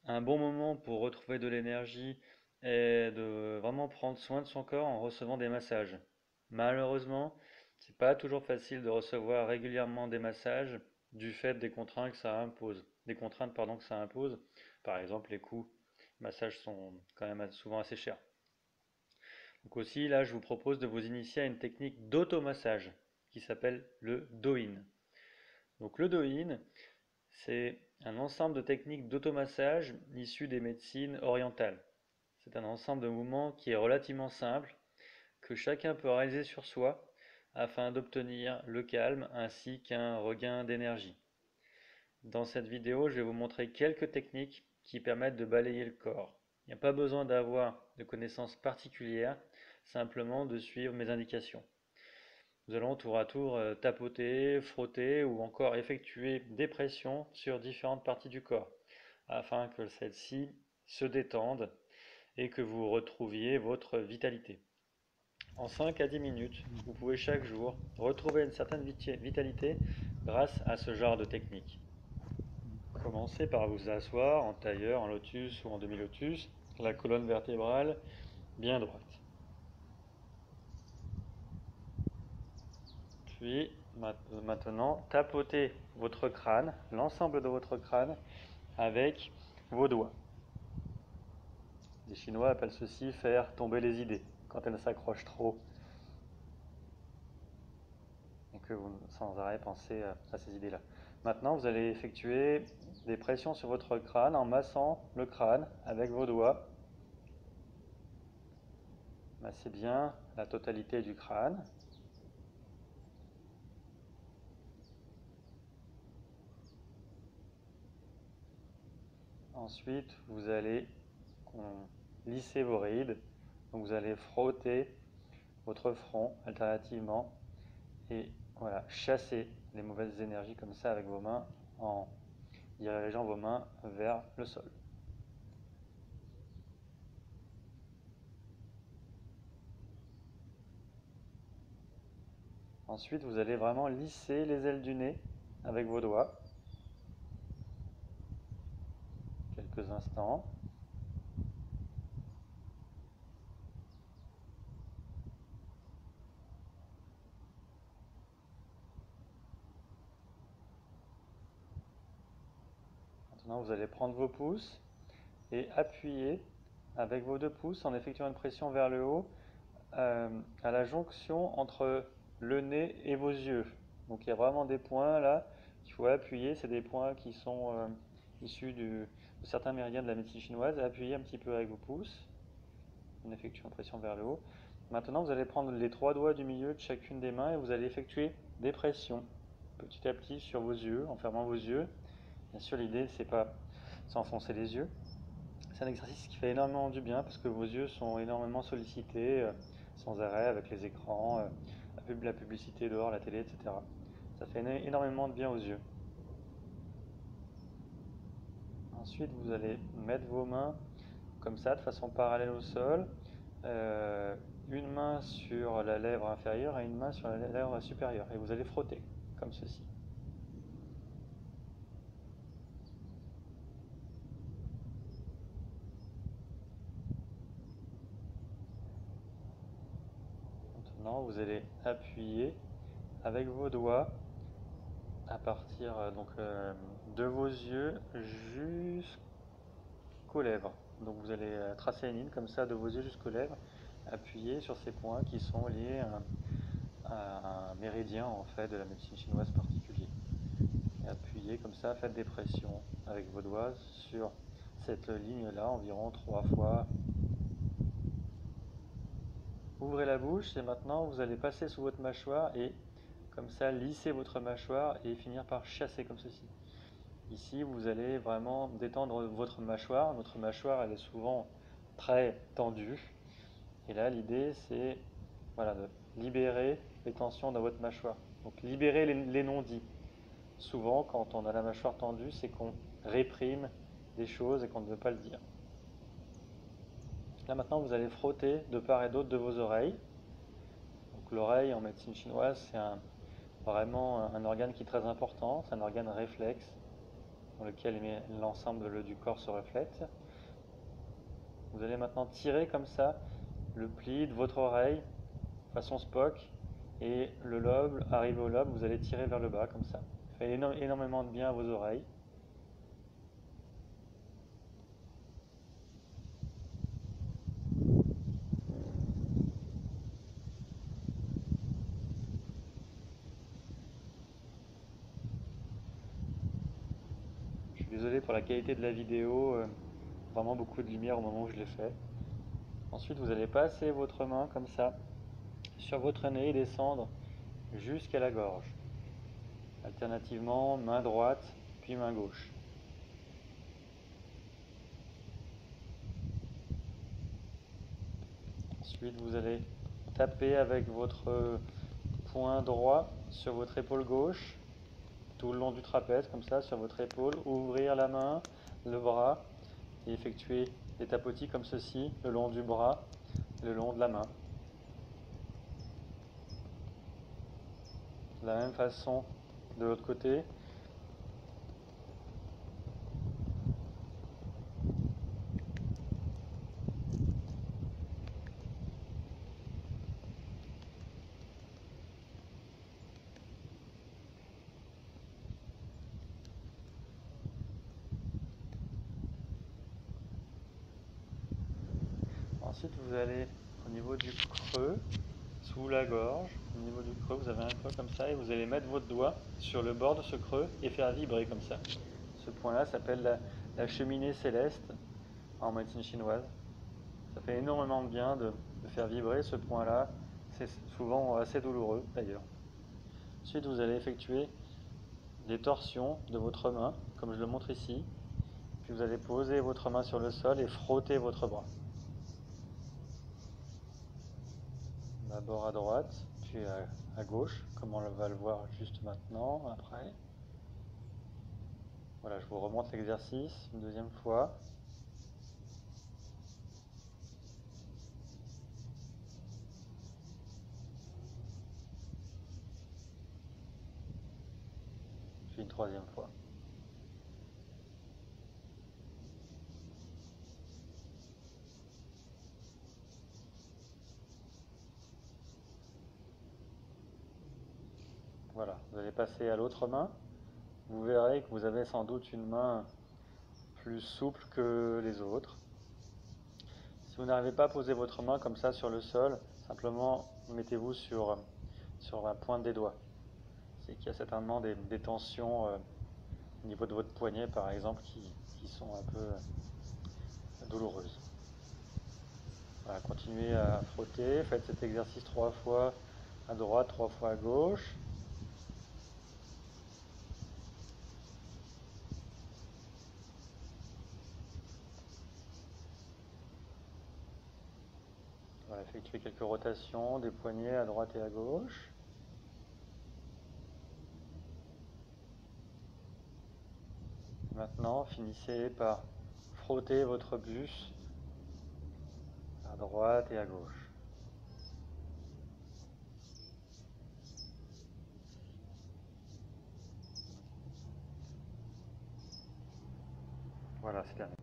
Un bon moment pour retrouver de l'énergie est de vraiment prendre soin de son corps en recevant des massages. Malheureusement, c'est pas toujours facile de recevoir régulièrement des massages du fait des contraintes que ça impose. Des contraintes, pardon, que ça impose. Par exemple, les coûts. Les massages sont quand même souvent assez chers. Donc aussi, là, je vous propose de vous initier à une technique d'automassage qui s'appelle le Do-In. Donc le Do-In, c'est un ensemble de techniques d'automassage issues des médecines orientales. C'est un ensemble de mouvements qui est relativement simple, que chacun peut réaliser sur soi afin d'obtenir le calme ainsi qu'un regain d'énergie. Dans cette vidéo, je vais vous montrer quelques techniques qui permettent de balayer le corps. Il n'y a pas besoin d'avoir de connaissances particulières, simplement de suivre mes indications. Nous allons tour à tour tapoter, frotter ou encore effectuer des pressions sur différentes parties du corps afin que celles-ci se détendent et que vous retrouviez votre vitalité. En 5 à 10 minutes, vous pouvez chaque jour retrouver une certaine vitalité grâce à ce genre de technique. Commencez par vous asseoir en tailleur, en lotus ou en demi-lotus, la colonne vertébrale bien droite. Puis maintenant, tapotez votre crâne, l'ensemble de votre crâne, avec vos doigts. Les Chinois appellent ceci faire tomber les idées, quand elles s'accrochent trop, et que vous sans arrêt pensez à ces idées-là. Maintenant, vous allez effectuer des pressions sur votre crâne en massant le crâne avec vos doigts. Massez bien la totalité du crâne. Ensuite, vous allez lisser vos rides. Donc vous allez frotter votre front alternativement et voilà, chasser les mauvaises énergies comme ça avec vos mains en dirigeant vos mains vers le sol. Ensuite, vous allez vraiment lisser les ailes du nez avec vos doigts. Quelques instants. Maintenant, vous allez prendre vos pouces et appuyer avec vos deux pouces en effectuant une pression vers le haut à la jonction entre le nez et vos yeux. Donc il y a vraiment des points là qu'il faut appuyer, c'est des points qui sont issus de certains méridiens de la médecine chinoise. Appuyez un petit peu avec vos pouces en effectuant une pression vers le haut. Maintenant vous allez prendre les trois doigts du milieu de chacune des mains et vous allez effectuer des pressions petit à petit sur vos yeux, en fermant vos yeux. Bien sûr l'idée c'est pas s'enfoncer les yeux. C'est un exercice qui fait énormément du bien parce que vos yeux sont énormément sollicités sans arrêt avec les écrans, la publicité dehors, la télé, etc. Ça fait énormément de bien aux yeux. Ensuite, vous allez mettre vos mains comme ça, de façon parallèle au sol, une main sur la lèvre inférieure et une main sur la lèvre supérieure. Et vous allez frotter, comme ceci. Maintenant, vous allez appuyer avec vos doigts à partir de vos yeux jusqu'aux lèvres. Donc vous allez tracer une ligne comme ça de vos yeux jusqu'aux lèvres, appuyer sur ces points qui sont liés à un méridien en fait de la médecine chinoise particulier. Et appuyez comme ça, faites des pressions avec vos doigts sur cette ligne là environ 3 fois. Ouvrez la bouche et maintenant vous allez passer sous votre mâchoire et comme ça lisser votre mâchoire et finir par chasser comme ceci. Ici, vous allez vraiment détendre votre mâchoire. Notre mâchoire, elle est souvent très tendue. Et là, l'idée, c'est voilà, de libérer les tensions dans votre mâchoire. Donc, libérer les non-dits. Souvent, quand on a la mâchoire tendue, c'est qu'on réprime des choses et qu'on ne veut pas le dire. Là, maintenant, vous allez frotter de part et d'autre de vos oreilles. Donc, l'oreille, en médecine chinoise, c'est vraiment un organe qui est très important. C'est un organe réflexe. dans lequel l'ensemble du corps se reflète. Vous allez maintenant tirer comme ça le pli de votre oreille, façon Spock, et le lobe, arrivé au lobe, vous allez tirer vers le bas comme ça. Ça fait énormément de bien à vos oreilles. Je suis désolé pour la qualité de la vidéo, vraiment beaucoup de lumière au moment où je l'ai fait. Ensuite, vous allez passer votre main comme ça sur votre nez et descendre jusqu'à la gorge. Alternativement, main droite puis main gauche. Ensuite, vous allez taper avec votre poing droit sur votre épaule gauche, tout le long du trapèze, comme ça, sur votre épaule. Ouvrir la main, le bras, et effectuer des tapotis comme ceci, le long du bras, le long de la main. De la même façon, de l'autre côté. Ensuite, vous allez au niveau du creux, sous la gorge, au niveau du creux, vous avez un creux comme ça, et vous allez mettre votre doigt sur le bord de ce creux et faire vibrer comme ça. Ce point-là s'appelle la cheminée céleste en médecine chinoise. Ça fait énormément de bien de faire vibrer ce point-là. C'est souvent assez douloureux d'ailleurs. Ensuite, vous allez effectuer des torsions de votre main, comme je le montre ici. Puis vous allez poser votre main sur le sol et frotter votre bras. D'abord à droite, puis à gauche, comme on va le voir juste maintenant, après. Voilà, je vous remonte l'exercice une deuxième fois. Puis une troisième fois. Voilà, vous allez passer à l'autre main. Vous verrez que vous avez sans doute une main plus souple que les autres. Si vous n'arrivez pas à poser votre main comme ça sur le sol, simplement mettez-vous sur la pointe des doigts. C'est qu'il y a certainement des tensions au niveau de votre poignet, par exemple, qui sont un peu douloureuses. Voilà, continuez à frotter, faites cet exercice 3 fois à droite, 3 fois à gauche. Voilà, effectuez quelques rotations des poignets à droite et à gauche. Maintenant, finissez par frotter votre buste à droite et à gauche. Voilà, c'est terminé.